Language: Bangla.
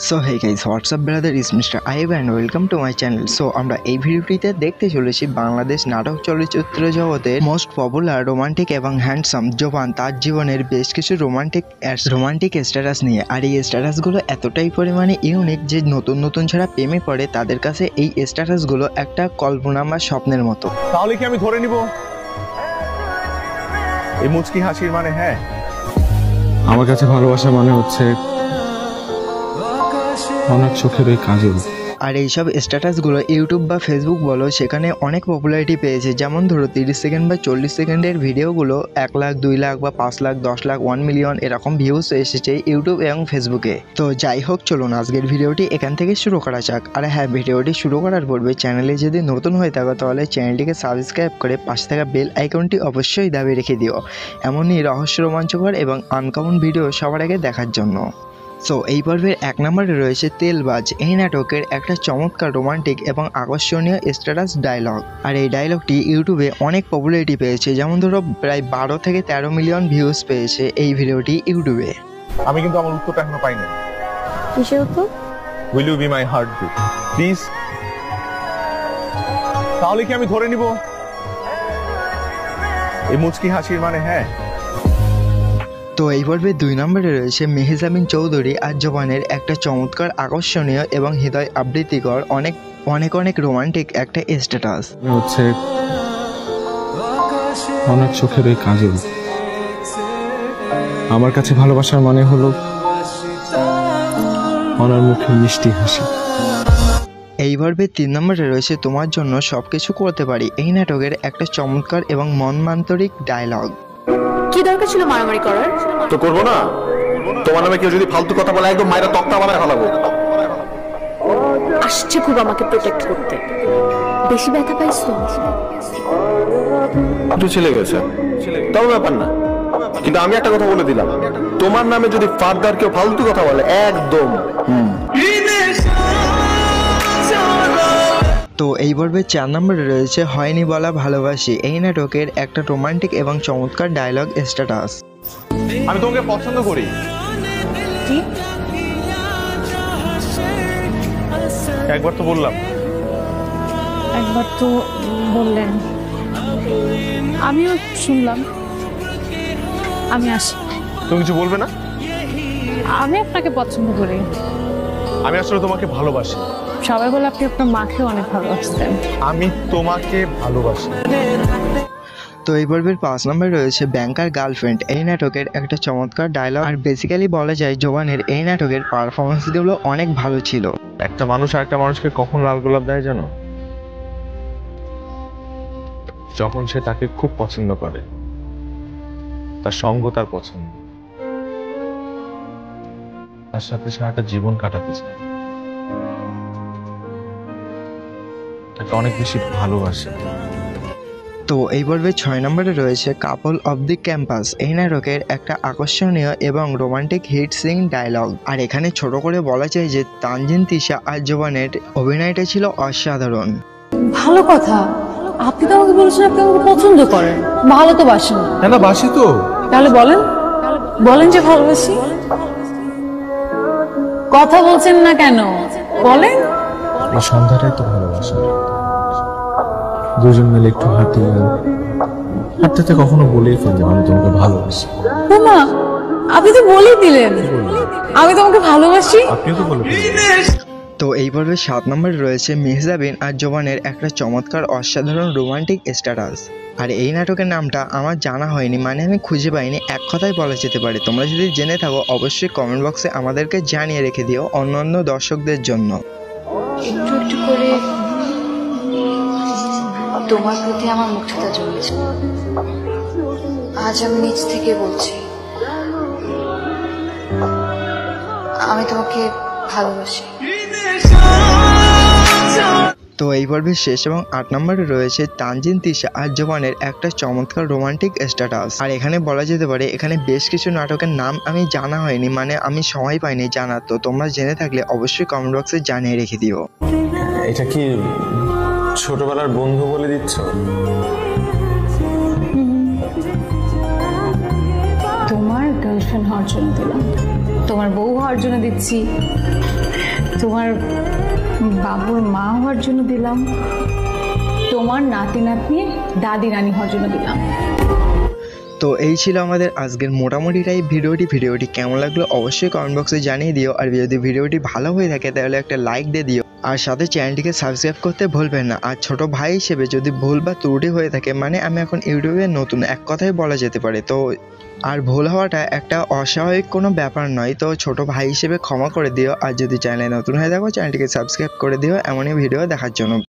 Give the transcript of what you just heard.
So hey guys, what's up brother is mister আইব and welcome to my channel. So আমরা এই ভিডিওটিতে দেখতে চলেছি বাংলাদেশ নাটক চলচ্চিত্র জগতের মোস্ট পপুলার রোমান্টিক এবং হ্যান্ডসাম জোবান তার জীবনের বেশ কিছু রোমান্টিক স্ট্যাটাস নিয়ে। আর এই স্ট্যাটাসগুলো এতটাই পরিমাণে ইউনিক যে নতুন নতুন যারা প্রেমে পড়ে তাদের কাছে এই স্ট্যাটাসগুলো একটা কল্পনা বা স্বপ্নের মতো। তাহলে কি আমি ধরে নিব এই মুচকি হাসির মানে হ্যাঁ? আমার কাছে ভালোবাসা মানে হচ্ছে অনেক চোখের ওই কাজল। আর এইসব স্ট্যাটাসগুলো ইউটিউব বা ফেসবুক বলো সেখানে অনেক পপুলারিটি পেয়েছে। যেমন ধরো 30 সেকেন্ড বা 40 সেকেন্ডের ভিডিওগুলো 1 লাখ 2 লাখ বা 5 লাখ 10 লাখ 1 মিলিয়ন এরকম ভিউজ এসেছে ইউটিউব এবং ফেসবুকে। তো যাই হোক, চলুন আজকের ভিডিওটি এখান থেকে শুরু করা যাক। আর হ্যাঁ, ভিডিওটি শুরু করার পূর্বে চ্যানেলে যদি নতুন হয়ে থাকো তাহলে চ্যানেলটিকে সাবস্ক্রাইব করে পাশে থাকা বেল আইকনটি অবশ্যই দাবিয়ে রেখে দিও এমনই রহস্য রোমাঞ্চকর এবং আনকমন ভিডিও সবার আগে দেখার জন্য। সো এই পর্বের 1 নম্বরে রয়েছে তেলবাজ। এই নাটকের একটা চমৎকার রোমান্টিক এবং আকর্ষণীয় স্ট্যাটাস ডায়লগ। আর এই ডায়লগটি ইউটিউবে অনেক পপুলারিটি পেয়েছে। যেমন ধরো প্রায় 12 থেকে 13 মিলিয়ন ভিউজ পেয়েছে এই ভিডিওটি ইউটিউবে। আমি কিন্তু আমার উত্তরটা এখনো পাইনি। কিসের উত্তর? Will you be my heartbeat please? তাহলে কি আমি ধরে নিব এই মুচকি হাসির মানে হ্যাঁ? তো এই পর্বে 2 নম্বরে রয়েছে মেহজাবিন চৌধুরী আর জোবানের একটা চমৎকার আকর্ষণীয় এবং হৃদয় আবৃত্তিকর অনেক রোমান্টিক একটা স্ট্যাটাস। হচ্ছে অনেক চোখের ওই কাজল। আমার কাছে ভালোবাসার মানে হলো ওনার মুখে মিষ্টি হাসি। এই পর্বে 3 নম্বরে রয়েছে তোমার জন্য সবকিছু করতে পারি। এই নাটকের একটা চমৎকার এবং মনমান্তরিক ডায়লগ। কি দরকার ছিল মারামারি করার? তো করবো না। তোমার নামে কেউ যদি ফালতু কথা বলে একদম মায়েরা তক্তা বানায় ফেলাবো। আসছে খুব আমাকে প্রোটেক্ট করতে। বেশি ব্যথা পাইছো? একটু ছেলে গেছে, তাও ব্যাপার না। কিন্তু আমি একটা কথা বলে দিলাম, তোমার নামে যদি ফার্দার কেউ ফালতু কথা বলে একদম তো এই পর্বে 4 নম্বরে রয়েছে হয়নি বলা ভালোবাসি। এই নাটকের একটা রোমান্টিক এবং চমৎকার ডায়লগ স্ট্যাটাস। আমি তোমাকে পছন্দ করি। একবার তো বললাম। একবার তো বললেন, আমিও শুনলাম। আমি আসি। তুমি কিছু বলবে না? আমি আপনাকে পছন্দ করি। আমি আসলে তোমাকে ভালোবাসি। সবাই বলে আপনি আপনার মাকে অনেক ভালোবাসতেন। আমি তোমাকে ভালোবাসি। তো এই পর্বের 5 নম্বরে রয়েছে ব্যাংকার গার্লফ্রেন্ড। এই নাটকের একটা চমৎকার ডায়লগ। আর বেসিক্যালি বলা যায় জোবানের এই নাটকের পারফরমেন্সগুলো অনেক ভালো ছিল। একটা মানুষ আরেকটা মানুষকে কখন লাল গোলাপ দেয় জানো? যখন সে তাকে খুব পছন্দ করে, তার সঙ্গ তার পছন্দ, তার সাথে সারাটা জীবন কাটাতে চায়, তাকে অনেক বেশি ভালোবাসে। তো এই পর্বে 6 নম্বরে রয়েছে কাপল অফ দি ক্যাম্পাস। এই নাটকের একটা আকর্ষণীয় এবং রোমান্টিক হিট সিং ডায়লগ। আর এখানে ছোট করে বলা যায় যে তানজিন তিশা আর জোবানের অভিনয়টা ছিল অসাধারণ। ভালো কথা, আপনি তো আমাকে বলেছেন আপনি আমাকে পছন্দ করেন, ভালো তো বাসেন না। না বাসি তো। তাহলে বলেন, বলেন যে ভালোবাসি। কথা বলছেন না কেন? বলেন। এই সন্ধ্যাটাই তো ভালোবাসা। দুজন মিলে একটু হাঁটতে হাঁটতে কখনো বলেই ফেললাম আমি তোমাকে ভালোবাসি। না, আপনি তো বলেই দিলেন আমি তোমাকে ভালোবাসি। আপনিও তো বলে তো এই পর্বে 7 নম্বরে রয়েছে মেহজাবিন আর জোবানের একটা চমৎকার অসাধারণ রোমান্টিক স্ট্যাটাস। আর এই নাটকের নামটা আমার জানা হয়নি, মানে আমি খুঁজে পাইনি। এক কথায় বলা যেতে পারে। তোমরা যদি জেনে থাকো অবশ্যই কমেন্ট বক্সে আমাদেরকে জানিয়ে রেখে দিও অন্যান্য দর্শকদের জন্য। একটু একটু করে তোমার প্রতি আমার মুগ্ধতা জন্মেছে। আজ আমি নিজ থেকে বলছি, আমি তোমাকে ভালোবাসি। তো এই পর্বের শেষ এবং 8 নম্বরে রয়েছে তানজিন তিশা আর জোবানের একটা চমৎকার রোমান্টিক স্ট্যাটাস। আর এখানে বলা যেতে পারে এখানে বেশ কিছু নাটকের নাম আমি জানা হয়নি, মানে আমি সময় পাইনি জানার। তো তোমরা জেনে থাকলে অবশ্যই কমেন্ট বক্সে জানিয়ে রেখে দিও। এটা কি ছোটবেলার বন্ধু বলে দিচ্ছ? তোমার গার্লফ্রেন্ড হওয়ার জন্য দিলাম। তোমার বউ হওয়ার জন্য দিচ্ছি, তোমার বাবুর মা হওয়ার জন্য দিলাম, তোমার নাতি নাতনি দাদি নানি হওয়ার জন্য দিলাম। তো এই ছিল আমাদের আজকের মোটামুটি টাইপ ভিডিওটি কেমন লাগলো অবশ্যই কমেন্ট বক্সে জানিয়ে দিও। আর যদি ভিডিওটি ভালো হয়ে থাকে তাহলে একটা লাইক দিয়ে দিও, আর সাথে চ্যানেলটিকে সাবস্ক্রাইব করতে ভুলবেন না। আর ছোট ভাই হিসেবে যদি ভুল বা ত্রুটি হয়ে থাকে, মানে আমি এখন ইউটিউবে নতুন, এক কথায় বলা যেতে পারে, তো আর ভুল হওয়াটা একটা অস্বাভাবিক কোনো ব্যাপার নয়, তো ছোট ভাই হিসেবে ক্ষমা করে দিও। আর যদি চ্যানেলে নতুন হয়ে থাকো চ্যানেলটিকে সাবস্ক্রাইব করে দিও এমনই ভিডিও দেখার জন্য।